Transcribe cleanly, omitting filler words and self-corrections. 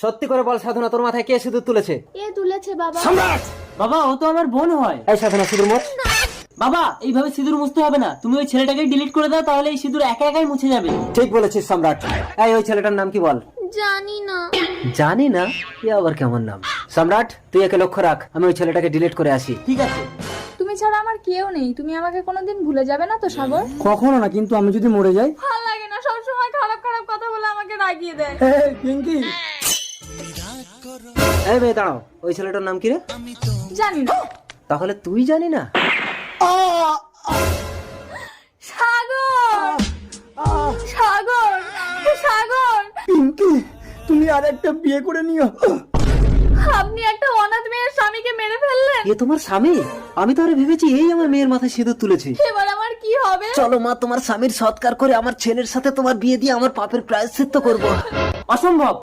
সত্যি করে বল সাধনা, তোর মাথায় কে সিঁদুর তুলেছে? এ তুলেছে বাবা। সম্রাট! বাবা ও তো আমার বোন হয়। এই সাধনা, সিঁদুর মোছ। বাবা এইভাবে সিঁদুর মুছতে হবে না, তুমি ওই ছেলেটাকে ডিলিট করে দাও, তাহলে এই সিঁদুর একা একাই মুছে যাবে। ঠিক বলেছিস সম্রাট। এই ওই ছেলেটার নাম কি বল? জানি না। জানি না? এ আবার কেমন নাম? সম্রাট, তুই একে লক্ষ্য রাখ, আমি ওই ছেলেটাকে ডিলিট করে আসি। ঠিক আছে। তুমি ছাড়া আমার কেউ নেই, তুমি আমাকে কোনোদিন ভুলে যাবে না তো সাগর? কখনো না, কিন্তু আমি যদি মরে যাই? ভালো লাগে না, সবসময় খারাপ খারাপ কথা বলে আমাকে রাগিয়ে দেয়। পিঙ্কি, এই মেয়ে দাঁড়াও, ওই ছেলেটার নাম কি রে? জানি না। তাহলে তুই জানি না? সাগর, সাগর, সাগর, পিঙ্কি, তুমি আর একটা বিয়ে করে নিও। আপনি একটা অনাথ মেয়ের স্বামীকে মেরে ফেললেন। এ তোমার স্বামী? আমি তো আরে ভেবেছি এই আমার মেয়ের মাথায় সিঁদুর তুলেছে। এবার আমার কি হবে? চলো মা, তোমার স্বামীর সৎকার করে আমার ছেলের সাথে তোমার বিয়ে দিয়ে আমার পাপের প্রায়শ্চিত্ত করবো। অসম্ভব,